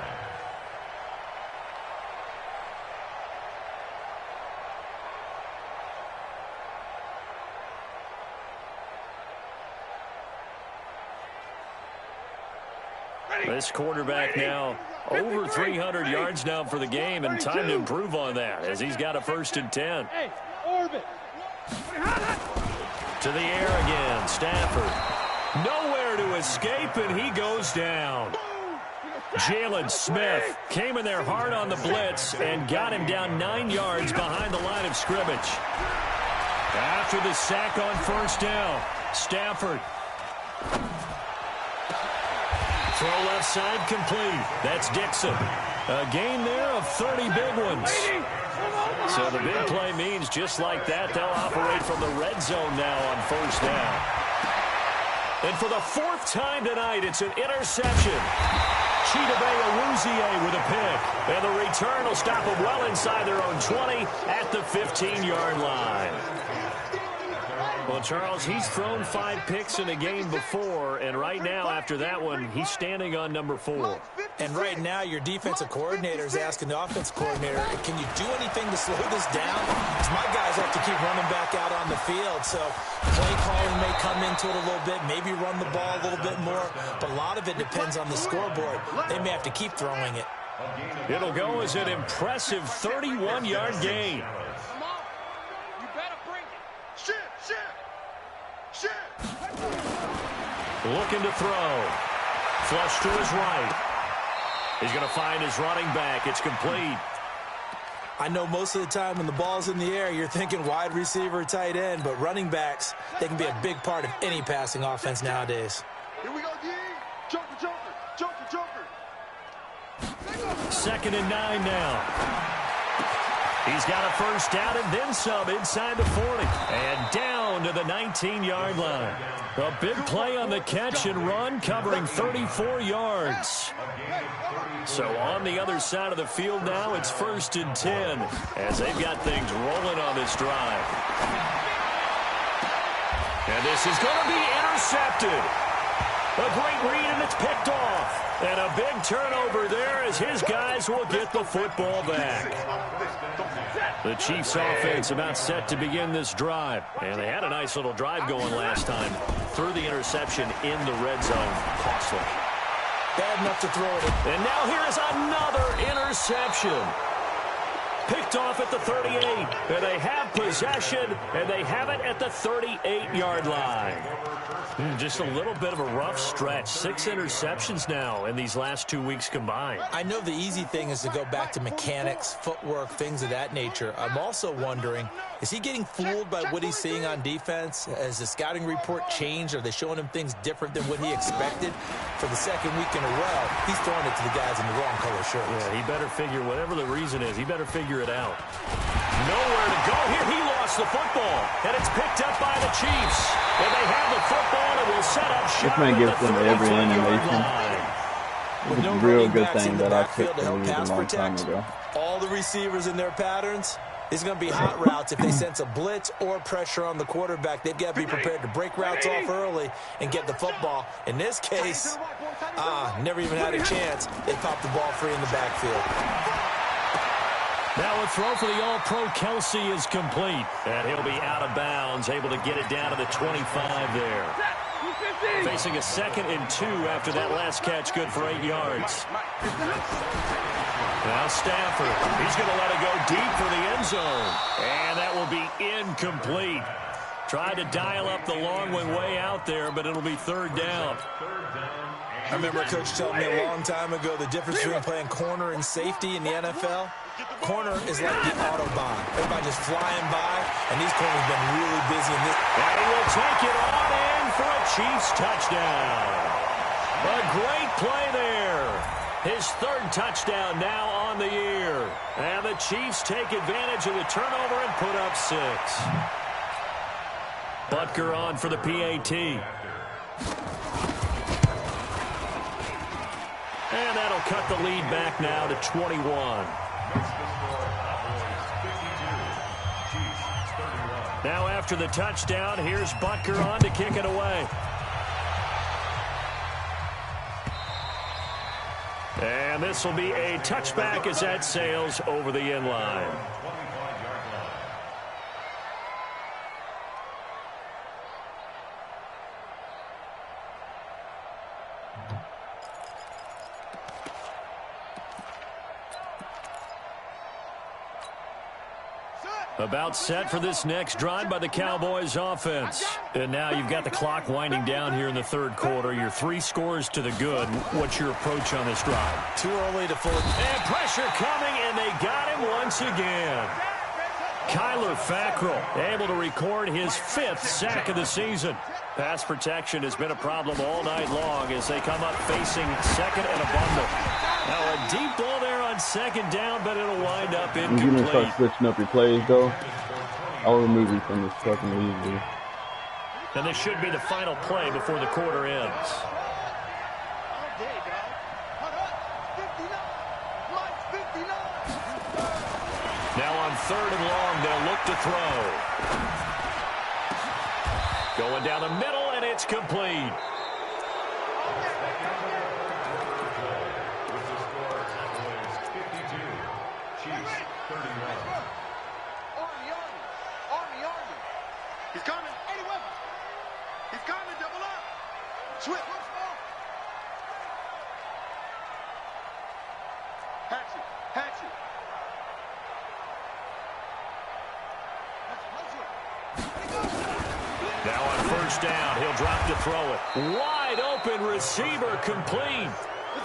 This quarterback now over 300 yards now for the game, and time to improve on that as he's got a 1st and 10. Hey, orbit. To the air again, Stafford. Nowhere to escape, and he goes down. Jalen Smith came in there hard on the blitz and got him down 9 yards behind the line of scrimmage. After the sack on 1st down, Stafford. Throw left side complete. That's Dixon. A gain there of 30 big ones. So the big play means just like that, they'll operate from the red zone now on 1st down. And for the 4th time tonight, it's an interception. Chidobe Awuzie with a pick. And the return will stop them well inside their own 20 at the 15-yard line. Well, Charles, he's thrown 5 picks in a game before, and right now, after that one, he's standing on number 4. And right now, your defensive coordinator is asking the offensive coordinator, can you do anything to slow this down? Because my guys have to keep running back out on the field. So play calling may come into it a little bit, maybe run the ball a little bit more. But a lot of it depends on the scoreboard. They may have to keep throwing it. It'll go as an impressive 31-yard gain. Come on. You better bring it. Shit. Looking to throw. Flush to his right. He's going to find his running back. It's complete. I know most of the time when the ball's in the air, you're thinking wide receiver, tight end, but running backs, they can be a big part of any passing offense nowadays. Here we go, D. Joker. 2nd and 9 now. He's got a 1st down and then some inside the 40. And down to the 19-yard line. A big play on the catch and run, covering 34 yards. So on the other side of the field now, it's 1st and 10 as they've got things rolling on this drive. And this is going to be intercepted. A great read, and it's picked off. And a big turnover there as his guys will get the football back. The Chiefs offense about set to begin this drive. And they had a nice little drive going last time. threw the interception in the red zone. Costly. Bad enough to throw it. And now here is another interception. Picked off at the 38. And they have possession, and they have it at the 38-yard line. Just a little bit of a rough stretch. 6 interceptions now in these last 2 weeks combined. I know the easy thing is to go back to mechanics, footwork, things of that nature. I'm also wondering, is he getting fooled by what he's seeing on defense? Has the scouting report changed? Are they showing him things different than what he expected? For the second week in a row, he's throwing it to the guys in the wrong color shirts. Yeah, he better figure, whatever the reason is, he better figure it out. Nowhere to go here. He lost the football, and it's picked up by the Chiefs. And they have the football, and will set up shop. This man gets them every animation. It's a real good thing that I took the lead a long time ago. All the receivers in their patterns. It's going to be hot routes. If they sense a blitz or pressure on the quarterback, they've got to be prepared to break routes off early and get the football. In this case, never even had a chance. They popped the ball free in the backfield. Now a throw for the All-Pro Kelsey is complete. And he'll be out of bounds, able to get it down to the 25 there. Facing a 2nd and 2 after that last catch, good for 8 yards. Now Stafford, he's going to let it go deep for the end zone. And that will be incomplete. Tried to dial up the long way out there, but it'll be 3rd down. I remember a coach telling me a long time ago the difference between playing corner and safety in the NFL. Corner is like the Autobahn. Everybody just flying by, and these corners have been really busy in this. And he will take it on in for a Chiefs touchdown. A great play there. His 3rd touchdown now on the year. And the Chiefs take advantage of the turnover and put up 6. Butker on for the PAT. And that'll cut the lead back now to 21. Now after the touchdown, here's Butker on to kick it away. And this will be a touchback as that sails over the end line. About set for this next drive by the Cowboys offense. And now you've got the clock winding down here in the 3rd quarter. Your 3 scores to the good. What's your approach on this drive? Too early to fully. And pressure coming, and they got him once again. Kyler Fackrell able to record his 5th sack of the season. Pass protection has been a problem all night long as they come up facing 2nd and a bundle. Now a deep ball there on 2nd down, but it'll wind up incomplete. When you start switching up your plays, though, I'll remove you from this second easily. And this should be the final play before the quarter ends. Now on 3rd and long, they'll look to throw. Going down the middle, and it's complete. He's coming. Eddie Weber. He's coming. Double up. Swift. Hatchet. Hatchet. Now on 1st down, he'll drop to throw it. Wide open receiver complete.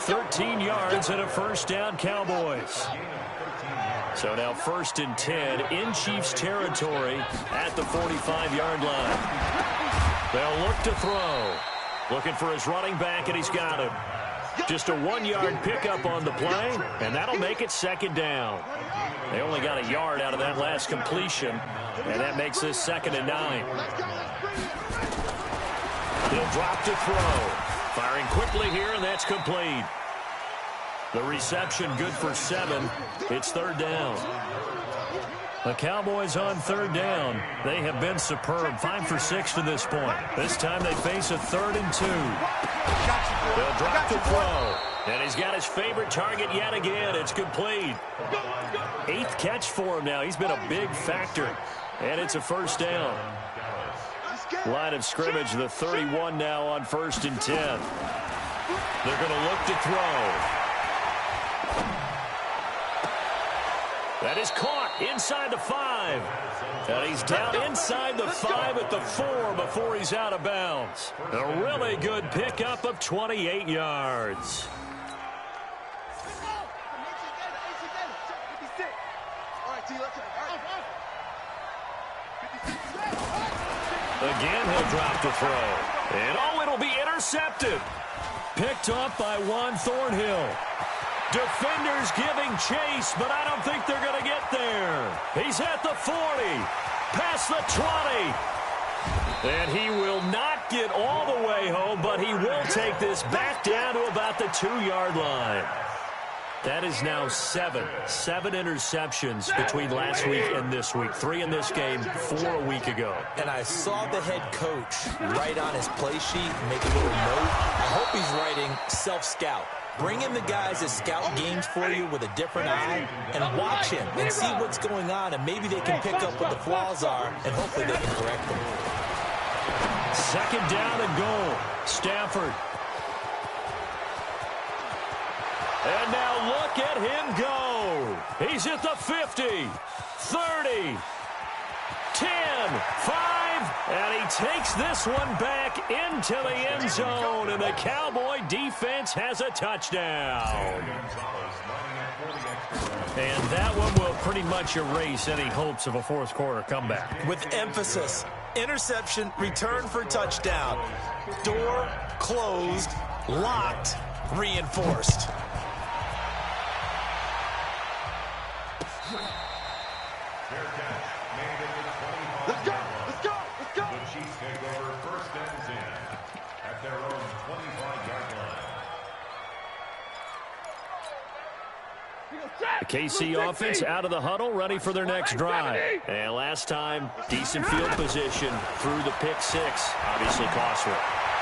13 yards and a 1st down, Cowboys. So now 1st and 10 in Chiefs territory at the 45-yard line. They'll look to throw. Looking for his running back, and he's got him. Just a 1-yard pickup on the play, and that'll make it 2nd down. They only got a yard out of that last completion, and that makes this 2nd and 9. He'll drop to throw. Firing quickly here, and that's complete. The reception good for 7. It's 3rd down. The Cowboys on 3rd down. They have been superb. 5 for 6 to this point. This time they face a 3rd and 2. They'll drop to throw. And he's got his favorite target yet again. It's complete. 8th catch for him now. He's been a big factor. And it's a 1st down. Line of scrimmage, the 31 now on 1st and 10. They're going to look to throw. That is caught inside the 5. And he's down inside the 5 at the 4 before he's out of bounds. A really good pickup of 28 yards. Again, he'll drop the throw. And, oh, it'll be intercepted. Picked up by Juan Thornhill. Defenders giving chase, but I don't think they're going to get there. He's at the 40, past the 20. And he will not get all the way home, but he will take this back down to about the 2-yard line. That is now 7 interceptions between last week and this week. 3 in this game, 4 a week ago. And I saw the head coach write on his play sheet, make a little note. I hope he's writing self-scout. Bring in the guys that scout games for you with a different eye and watch him and see what's going on, and maybe they can pick up what the flaws are, and hopefully they can correct them. 2nd down and goal. Stafford. And now look at him go. He's at the 50, 30, 10, 5, and he takes this one back into the end zone, and the Cowboy defense has a touchdown. And that one will pretty much erase any hopes of a fourth quarter comeback. With emphasis, interception, return for touchdown. Door closed, locked, reinforced. Let's go! Let's go! Let's go! The Chiefs take over 1st and 10 at their own 25-yard line. The KC offense out of the huddle, ready for their next drive. And last time, decent field position through the pick 6. Obviously costly.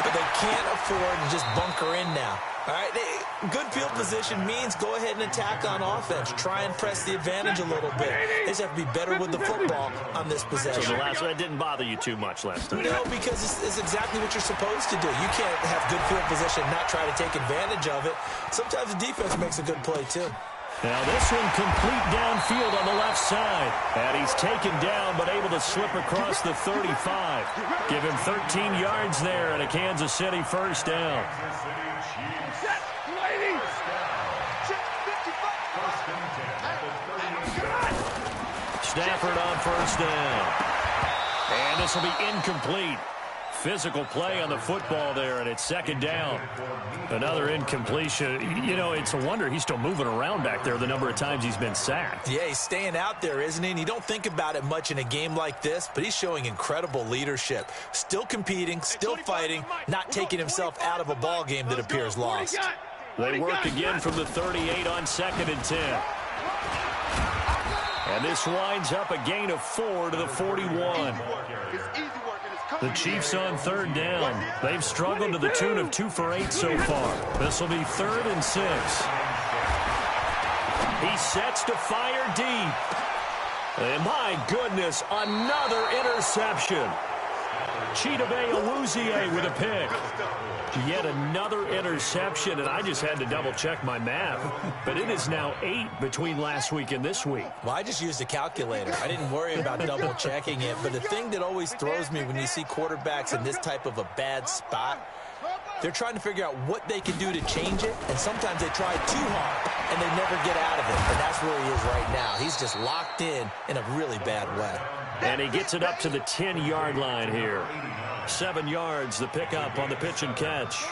But they can't afford to just bunker in now. All right, good field position means go ahead and attack on offense. Try and press the advantage a little bit. They just have to be better with the football on this possession. So the last one didn't bother you too much last time. No, because it's exactly what you're supposed to do. You can't have good field position and not try to take advantage of it. Sometimes the defense makes a good play, too. Now this one complete downfield on the left side. And he's taken down but able to slip across the 35. Give him 13 yards there and a Kansas City 1st down. Stafford on 1st down. And this will be incomplete. Physical play on the football there, and it's 2nd down. Another incompletion. You know, it's a wonder he's still moving around back there the number of times he's been sacked. Yeah, he's staying out there, isn't he? And you don't think about it much in a game like this, but he's showing incredible leadership. Still competing, still fighting, not taking himself out of a ball game that appears lost. They work again from the 38 on 2nd and 10. And this winds up a gain of 4 to the 41. The Chiefs on 3rd down. They've struggled to the tune of 2 for 8 so far. This will be 3rd and 6. He sets to fire deep. And my goodness, another interception. Chidobe Awuzie with a pick. Yet another interception, and I just had to double-check my math. But it is now 8 between last week and this week. Well, I just used a calculator. I didn't worry about double-checking it. But the thing that always throws me when you see quarterbacks in this type of a bad spot, they're trying to figure out what they can do to change it, and sometimes they try too hard, and they never get out of it. And that's where he is right now. He's just locked in a really bad way. And he gets it up to the 10-yard line here. 7 yards, the pickup on the pitch and catch.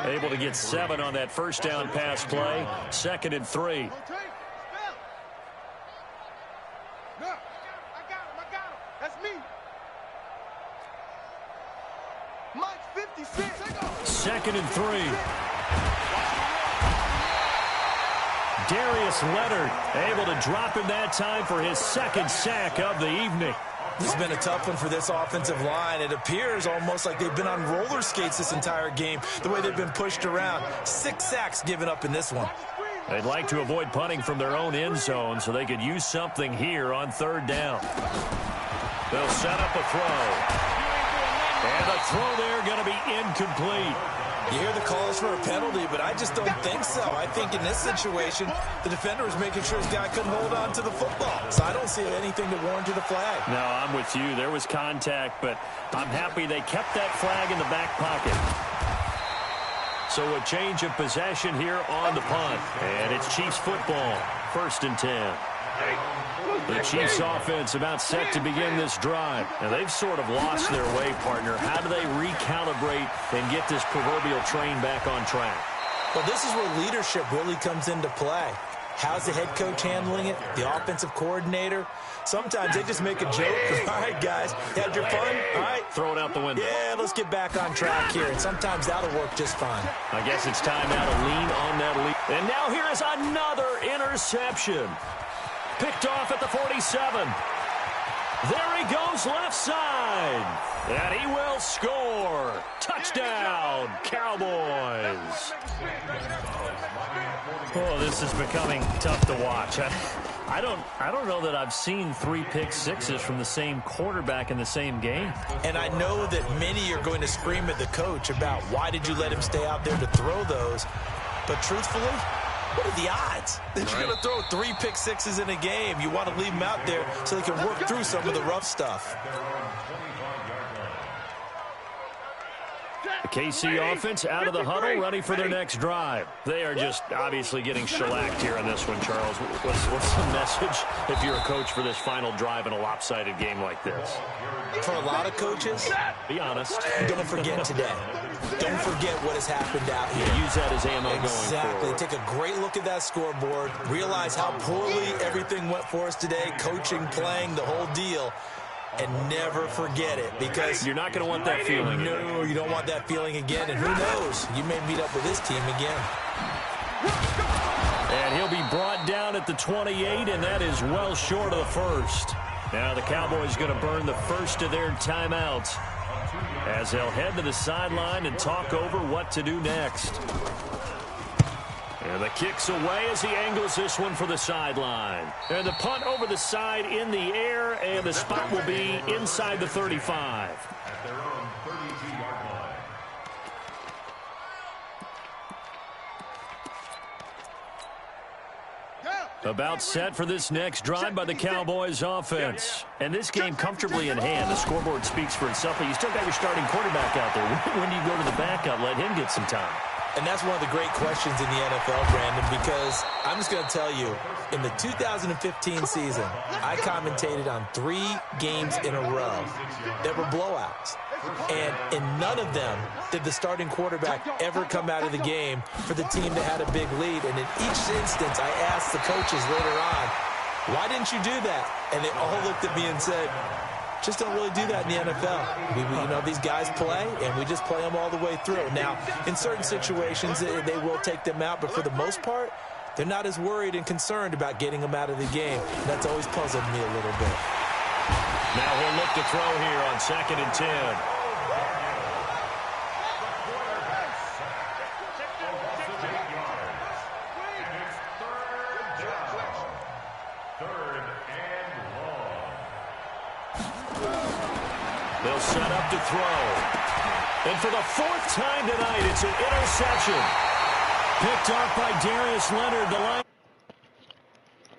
Able to get 7 on that 1st down pass play. 2nd and 3. No, I got him. That's me. Mike 56. 2nd and 3. Darius Leonard able to drop him that time for his 2nd sack of the evening. This has been a tough one for this offensive line. It appears almost like they've been on roller skates this entire game, the way they've been pushed around. 6 sacks given up in this one. They'd like to avoid punting from their own end zone so they could use something here on 3rd down. They'll set up a throw. And the throw there going to be incomplete. You hear the calls for a penalty, but I just don't think so. I think in this situation, the defender was making sure his guy couldn't hold on to the football. So I don't see anything to warrant a flag. No, I'm with you. There was contact, but I'm happy they kept that flag in the back pocket. So a change of possession here on the punt. And it's Chiefs football, 1st and 10. The Chiefs offense about set to begin this drive. Now, they've sort of lost their way, partner. How do they recalibrate and get this proverbial train back on track? Well, this is where leadership really comes into play. How's the head coach handling it? The offensive coordinator? Sometimes they just make a joke. All right, guys, had your fun? All right. Throw it out the window. Yeah, let's get back on track here. And sometimes that'll work just fine. I guess it's time now to lean on that lead. And now here is another interception. Picked off at the 47. There he goes left side. And he will score. Touchdown, Cowboys. Oh, this is becoming tough to watch. I don't know that I've seen 3 pick sixes from the same quarterback in the same game. And I know that many are going to scream at the coach about why did you let him stay out there to throw those. But truthfully, what are the odds that you're going to throw 3 pick sixes in a game? You want to leave them out there so they can work through some of the rough stuff. The KC offense out of the huddle, ready for their next drive. They are just obviously getting shellacked here in this one, Charles. What's the message if you're a coach for this final drive in a lopsided game like this? For a lot of coaches, be honest. Don't forget today. Don't forget what has happened out here. Use that as ammo going Exactly. forward. Take a great look at that scoreboard. Realize how poorly everything went for us today. Coaching, playing, the whole deal. And never forget it, because you're not going to want that feeling. No, you don't want that feeling again. And who knows? You may meet up with this team again. And he'll be brought down at the 28, and that is well short of the first. Now the Cowboys going to burn the first of their timeouts as they'll head to the sideline and talk over what to do next. And the kick's away as he angles this one for the sideline. And the punt over the side in the air, and the spot will be inside the 35. At their own 32-yard line. About set for this next drive by the Cowboys offense. And this game comfortably in hand. The scoreboard speaks for itself, but you still got your starting quarterback out there. When do you go to the backup? Let him get some time. And that's one of the great questions in the NFL, Brandon, because I'm just going to tell you, in the 2015 season, I commentated on 3 games in a row that were blowouts. And in none of them did the starting quarterback ever come out of the game for the team that had a big lead. And in each instance, I asked the coaches later on, why didn't you do that? And they all looked at me and said, just don't really do that in the NFL. These guys play, and we just play them all the way through. Now, in certain situations, they will take them out, but for the most part, they're not as worried and concerned about getting them out of the game. That's always puzzled me a little bit. Now he'll look to throw here on 2nd and 10. They'll set up to throw. And for the 4th time tonight, it's an interception. Picked off by Darius Leonard. The line